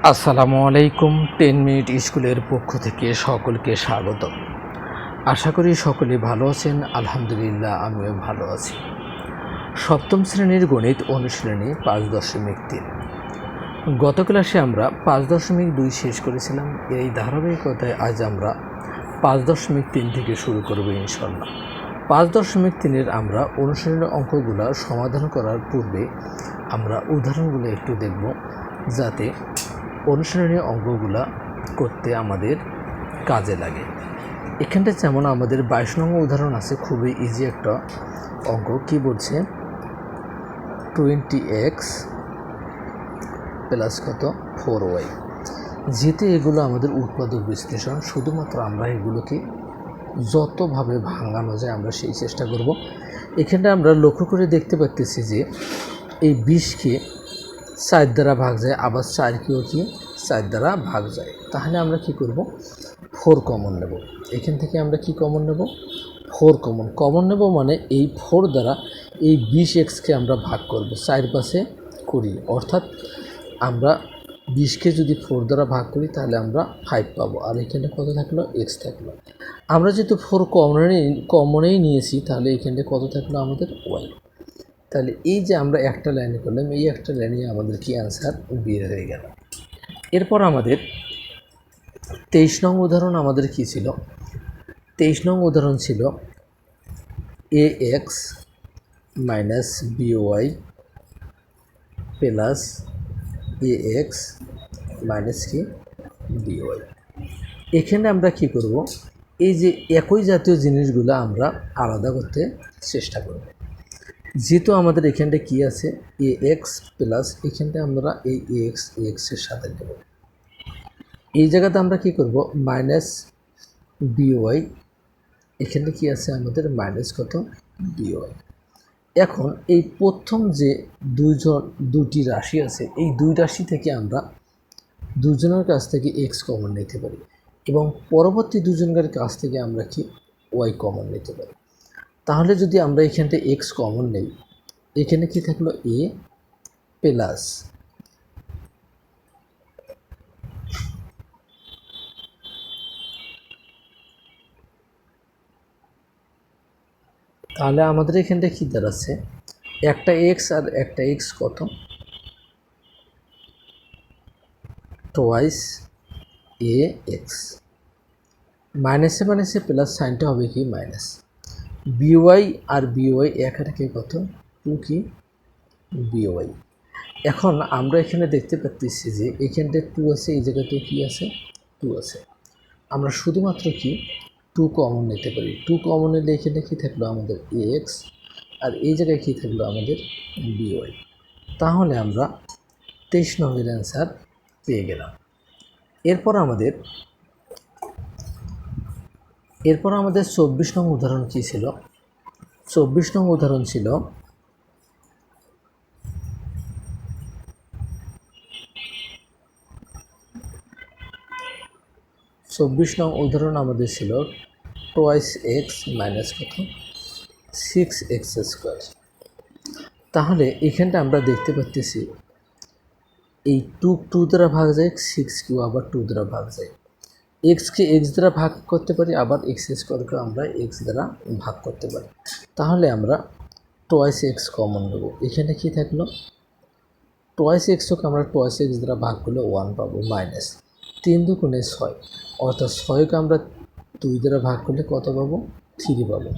আসসালামু আলাইকুম। 10 মিনিট স্কুলের পক্ষ থেকে সকলকে স্বাগত। আশা করি সকলে ভালো আছেন। আলহামদুলিল্লাহ আমিও ভালো আছি। সপ্তম শ্রেণীর গণিত অনুশীলনী 5.3। গত ক্লাসে আমরা 5.2 শেষ করেছিলাম। এই ধারাবাহিকতায় আজ আমরা 5.3 থেকে শুরু করব ইনশাল্লাহ। 5.3-এর আমরা অনুশীলনের অঙ্কগুলো সমাধান করার পূর্বে আমরা উদাহরণগুলো একটু দেখব, যাতে অনুশীলনী অঙ্কগুলো করতে আমাদের কাজে লাগে। এখানটা যেমন আমাদের 22 নং উদাহরণ আছে, খুবই ইজি একটা অঙ্ক। কি বলছে? 20x প্লাস কত 4y। যেহেতু এগুলো আমাদের উৎপাদক বিশ্লেষণ, শুধুমাত্র আমরা এগুলোকে যতভাবে ভাঙানো যায় আমরা সেই চেষ্টা করব। এখানটা আমরা লক্ষ্য করে দেখতে পাচ্ছি যে এই 20কে 4 দ্বারা ভাগ যায়, আবার 4কেও কি 4 দ্বারা ভাগ যায়। তাহলে আমরা কি করব? 4 কমন নেব। এখান থেকে আমরা কি কমন নেব? 4 কমন নেব, মানে এই 4 দ্বারা এই 20xকে আমরা ভাগ করব 4 পাশে 20, অর্থাৎ আমরা 20কে যদি 4 দ্বারা ভাগ করি তাহলে আমরা 5 পাবো, আর এখানে কত থাকলো? x থাকলো। আমরা যেহেতু 4 কমনেই নিয়েছি, তাহলে এখানে কত থাকলো? আমাদের y। তাহলে এই যে আমরা একটা লাইনে করলাম, এই একটা লাইনে আমাদের কি অ্যান্সার বের হয়ে গেল। এরপর আমাদের 23 নং উদাহরণ আমাদের কি ছিল? 23 নং উদাহরণ ছিল ax minus by plus ax minus কি by। এখানে আমরা কি করব? এই যে একই জাতীয় জিনিসগুলো আমরা আলাদা করতে চেষ্টা করব। যেহেতু আমাদের এখানটা কি আছে? ax প্লাস, এখানটা আমরা এই ax এর সাথে দেব। এই জায়গাতে আমরা কি করব? মাইনাস by, এখানে কি আছে আমাদের? মাইনাস কত by। এখন এই প্রথম যে দুটি রাশি আছে, এই দুই রাশি থেকে আমরা দুজনের কাছ থেকে x কমন নিতে পারি, এবং পরবর্তী দুজনের কাছ থেকে আমরা কি y কমন নিতে পারি। তাহলে যদি আমরা এখানটা x কমন নেই, এখানে কি থাকলো? a প্লাস, তাহলে আমাদের এখানটা কি দাঁড়াচ্ছে? একটা x আর একটা x কত? Twice ax। মাইনাসে মাইনাসে প্লাস সাইনটা হবে কি? মাইনাস। by আর by এখানে কত? 2 কি by। এখন আমরা এখানে দেখতে পাচ্ছি যে এখানটা 2 আছে, এই জায়গাতেও কি আছে? 2 আছে। আমরা শুধুমাত্র কি 2 কমন নিতে পারি। 2 কমন নিলে এখানে কি থাকলো? আমাদের ax, আর এই জায়গায় কি থাকলো? আমাদের by। তাহলে আমরা 23 নম্বরের অ্যান্সার পেয়ে গেলাম। এরপর আমাদের 24 নং উদাহরণ কী ছিল? 24 নং উদাহরণ ছিল 24 নং উদাহরণ আমাদের ছিল টোয়াইস x মাইনাস কত? 6x square. তাহলে এখানটা আমরা দেখতে পাচ্ছি এই 2 দ্বারা ভাগ যায়, 6কেও আবার 2 দ্বারা ভাগ যায়। এক্সকে এক্স দ্বারা ভাগ করতে পারি, আবার এক্স স্কোয়ারকে আমরা এক্স দ্বারা ভাগ করতে পারি। তাহলে আমরা টোয়াইস এক্স কমন নেব। এখানে কি থাকলো? টোয়াইস এক্সকে আমরা টোয়াইস এক্স দ্বারা ভাগ করলে 1 পাবো, মাইনাস 3 দুগুণে 6, অর্থাৎ 6কে আমরা 2 দ্বারা ভাগ করলে কত পাবো? 3 পাবো।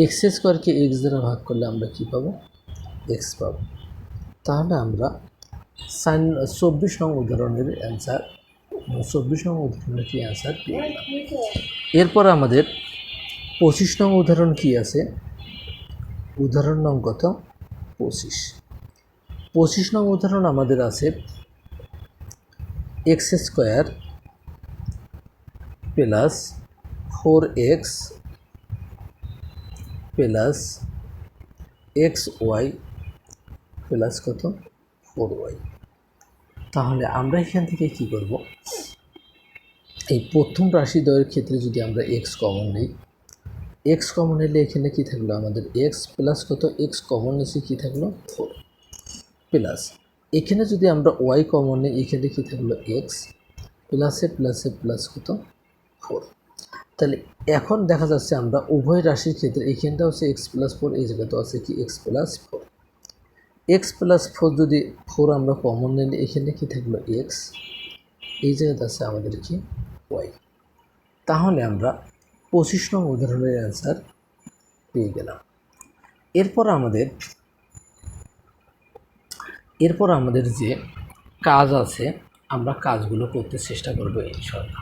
এক্স স্কোয়ারকে এক্স দ্বারা ভাগ করলে আমরা কি পাবো? এক্স পাবো। তাহলে আমরা 24 নং উদাহরণের অ্যান্সার, 24 নং উদাহরণের কি অ্যান্সার পেয়ে গেলাম। এরপর আমাদের 25 নং উদাহরণ কি আছে? উদাহরণ নং কত? 25 নং উদাহরণ আমাদের আছে x square plus 4x plus xy plus কত? 4y। তাহলে আমরা এখান থেকে কি করব? এই প্রথম রাশি দ্বয়ের ক্ষেত্রে যদি আমরা x কমন নিই, x কমন নিলে এখানে কি থাকলো? আমাদের x প্লাস কত? x কমন নিচে কি থাকলো? 4 প্লাস এখানে যদি আমরা ওয়াই কমন নিই, এখানে কি থাকলো এক্স প্লাসে প্লাসে প্লাস কত 4। তাহলে এখন দেখা যাচ্ছে আমরা উভয় রাশির ক্ষেত্রে এখানটা হচ্ছে x+4, এই জায়গাতে আছে কি x+4। x+4 যদি 4 আমরা কমন নিলে এখানে কি থাকলো এক্স, এই জায়গাতে আছে আমাদের কি ওয়াই। তাহলে আমরা 25 নং উদাহরণের অ্যান্সার পেয়ে গেলাম। এরপর আমাদের যে কাজ আছে আমরা কাজগুলো করতে চেষ্টা করবো ইনশাআল্লাহ।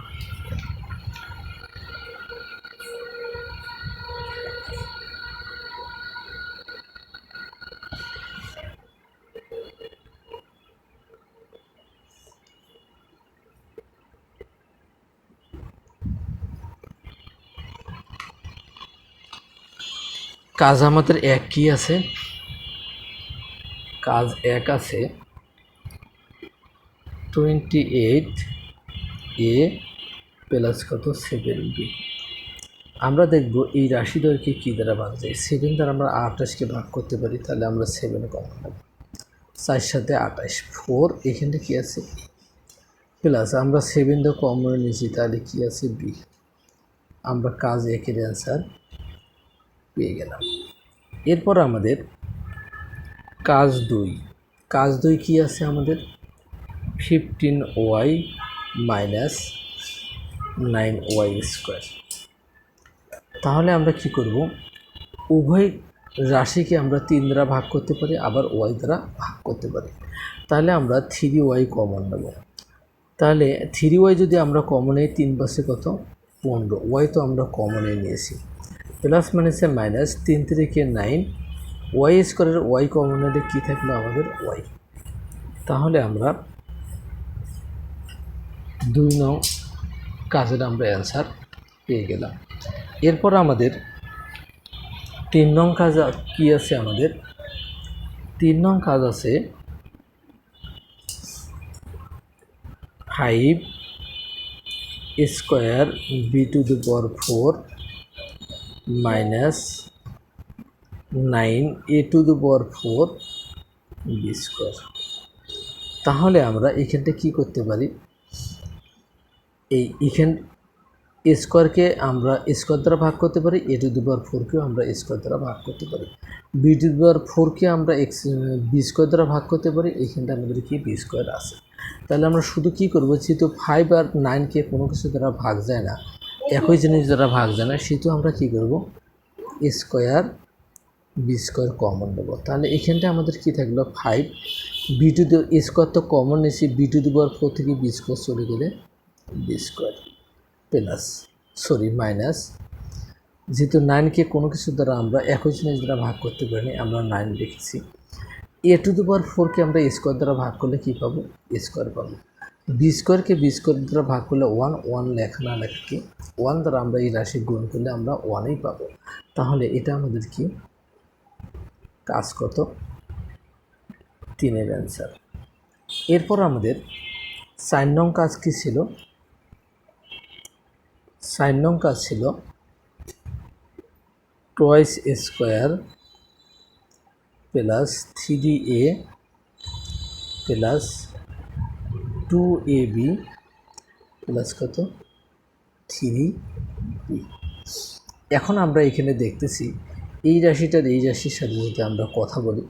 কাজ আমাদের এক কি আছে, কাজ এক আছে 28a প্লাস কত 7b। আমরা দেখব এই রাশিদ্বয়কে কী দ্বারা ভাগ যায়। 7 দ্বারা আমরা 28কে ভাগ করতে পারি, তাহলে আমরা 7 কমন নেব, 4 সাথে 28, 4 এখানে কি আছে প্লাস আমরা 7 দিয়ে কমন নিয়েছি, তাহলে কি আছে বি। আমরা কাজ একের অ্যান্সার পেয়ে গেলাম। এরপর আমাদের কাজ 2, কাজ 2 কি আছে আমাদের 15y মাইনাস 9y স্কোয়ার। তাহলে আমরা কি করব, উভয় রাশিকে আমরা 3 দ্বারা ভাগ করতে পারি, আবার ওয়াই দ্বারা ভাগ করতে পারি। তাহলে আমরা 3y কমন নেব, তাহলে 3y যদি আমরা কমনে 3 পাশে কত 15, ওয়াই তো আমরা কমনে নিয়েছি, প্লাস মাইনাসে মাইনাস 3 3 9, ওয়াই স্কোয়ারের ওয়াই কমন নিলে কী থাকলো আমাদের ওয়াই। তাহলে আমরা 2 নং কাজের আমরা অ্যান্সার পেয়ে গেলাম। এরপর আমাদের 3 নং কাজ কি আছে, আমাদের 3 নং কাজ আছে 5 square b⁴ minus 9a⁴ B square. তাহলে আমরা এখানটা কি করতে পারি, এখান স্কোয়ারকে আমরা স্কোয়ার দ্বারা ভাগ করতে পারি, a⁴কেও আমরা স্কোয়ার দ্বারা ভাগ করতে পারি, b⁴কে আমরা বি স্কোয়ার দ্বারা ভাগ করতে পারি, এইখানটা আমাদের কি বি স্কোয়ার আছে। তাহলে আমরা শুধু কি করব, যেহেতু 5 আর 9কে কোনো কিছু দ্বারা ভাগ যায় না, একই জিনিস দ্বারা ভাগ যায় না, সেহেতু আমরা কি করব স্কোয়ার বি স্কোয়ার কমন নেব। তাহলে এখানটা আমাদের কি থাকলো 5 স্কোয়ার তো কমন নিয়েছি, b⁴ থেকে বি স্কোয়ার চলে গেলে বি স্কোয়ার প্লাস মাইনাস, যেহেতু 9কে কোনো কিছু দ্বারা আমরা একই জিনিস দ্বারা ভাগ করতে পারিনি, আমরা 9 লিখেছি। a⁴কে আমরা স্কোয়ার দ্বারা ভাগ করলে কী পাবো, স্কোয়ার পাবো। বি স্কোয়ারকে বি স্কোয়ার দ্বারা ভাগ করলে 1 লেখা না লেখা কি 1 দ্বারা আমরা এই রাশি গুণ করলে আমরা 1ই পাবো। তাহলে এটা আমাদের কি কাজ কত 3-এর অ্যান্সার। এরপর আমাদের 4 নং কাজ কি ছিল, 4 নং কাজ ছিল 2² plus 3a plus 2ab plus কত 3b। এখন আমরা এখানে দেখতেছি এই রাশিটার এই রাশির সাথে যদি আমরা কথা বলি,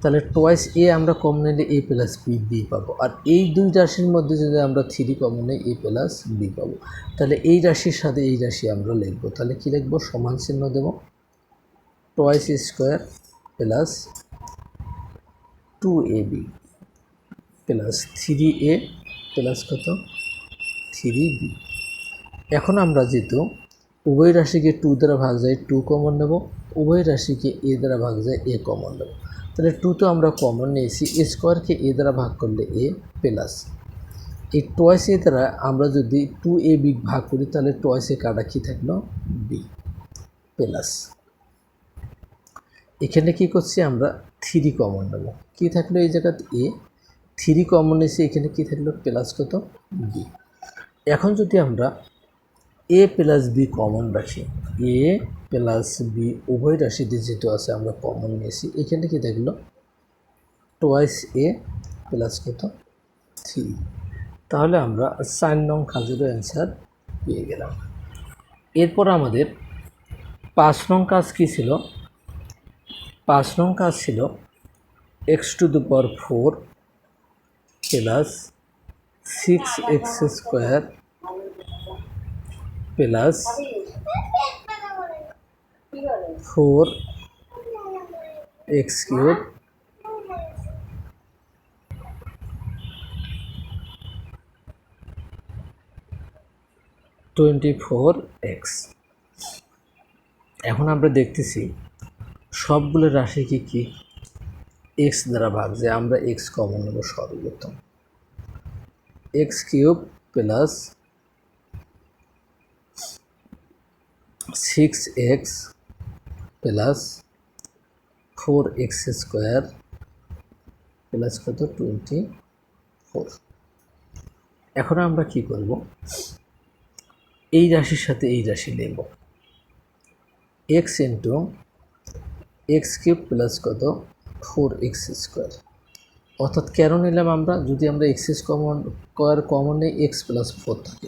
তাহলে টোয়াইস এ আমরা কমন নিলে a প্লাস বি পাবো, আর এই দুই রাশির মধ্যে যদি আমরা 3 কমন নিই a প্লাস বি পাবো। তাহলে এই রাশির সাথে এই রাশি আমরা লিখবো, তাহলে কী লিখবো, সমান চিহ্ন দেব, twice square plus 2ab plus 3a plus কত 3b। এখন আমরা যেহেতু উভয় রাশিকে 2 দ্বারা ভাগ যায় 2 কমন নেব, উভয় রাশিকে a দ্বারা ভাগ যায় a কমন নেব। তাহলে 2 তো আমরা কমন নিয়েছি, স্কোয়ারকে a দ্বারা ভাগ করলে a প্লাস এই টোয়াইস এ দ্বারা আমরা যদি 2ab ভাগ করি, তাহলে টোয়াইসে কাটা কী থাকলো b প্লাস, এখানে কি করছি আমরা 3 কমন নেব, কী থাকলো এই জায়গাতে a, 3 কমন নিয়েছি, এখানে কি থাকলো প্লাস কত b। এখন যদি আমরা a প্লাস বি কমন রাখি, a প্লাস বি উভয় রাশিতে যেহেতু আছে আমরা কমন নিয়েছি, এখানে কি থাকলো টোয়াইস a প্লাস কত 3। তাহলে আমরা 4 নং কাজেরও অ্যান্সার পেয়ে গেলাম। এরপর আমাদের 5 নং কাজ কী ছিল? 5 নং কাজ ছিল x⁴ plus 6x² plus 4x³ (24x). এখন আমরা দেখতেছি সবগুলো রাশি কি এক্স দ্বারা ভাগ, যে আমরা এক্স কমন নেব সর্বপ্রথম। x³ plus 6x plus 4x² plus কত 24। এখন আমরা কি করব? এই রাশির সাথে এই রাশি নেব, x ইন্টু x³ প্লাস কত 4x²। অর্থাৎ কেন নিলাম আমরা? যদি আমরা এক্স কমন নেই এক্স প্লাস 4 থাকে,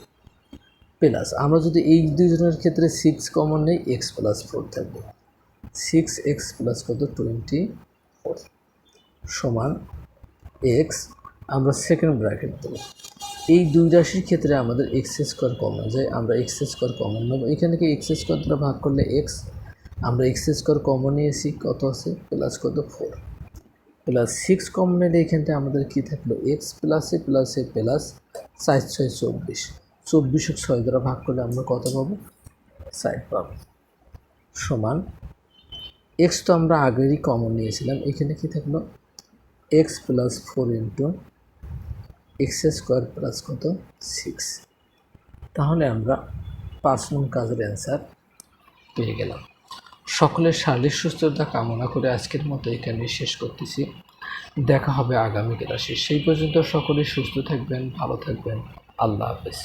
প্লাস আমরা যদি এই দুজনের ক্ষেত্রে 6 কমন নেই এক্স প্লাস 4 থাকবে, 6x প্লাস কত 24 সমান এক্স। আমরা সেকেন্ড ব্র্যাকেট দেবো। এই দুই রাশির ক্ষেত্রে আমাদের x² কমন যায়, আমরা x² কমন নেব। এখানে কি x² দ্বারা ভাগ করলে x, আমরা x² কমন নিয়েছি, কত আছে প্লাস কত 4 প্লাস 6 কমন নিলে এখানটা আমাদের কী থাকলো x প্লাসে প্লাসে প্লাস 4 6 24, 24 6 দ্বারা ভাগ করলে আমরা কত পাবো 4 পাবো সমান x তো আমরা আগেরই কমন নিয়েছিলাম, এখানে কি থাকলো x plus 4 into x² plus কত 6। তাহলে আমরা 5 নং কাজের অ্যান্সার পেয়ে গেলাম। সকলের শারীরিক সুস্থতা কামনা করে আজকের মতো এখানে শেষ করতেছি। দেখা হবে আগামী ক্লাসে। সেই পর্যন্ত সকলেই সুস্থ থাকবেন, ভালো থাকবেন। আল্লাহ হাফেজ।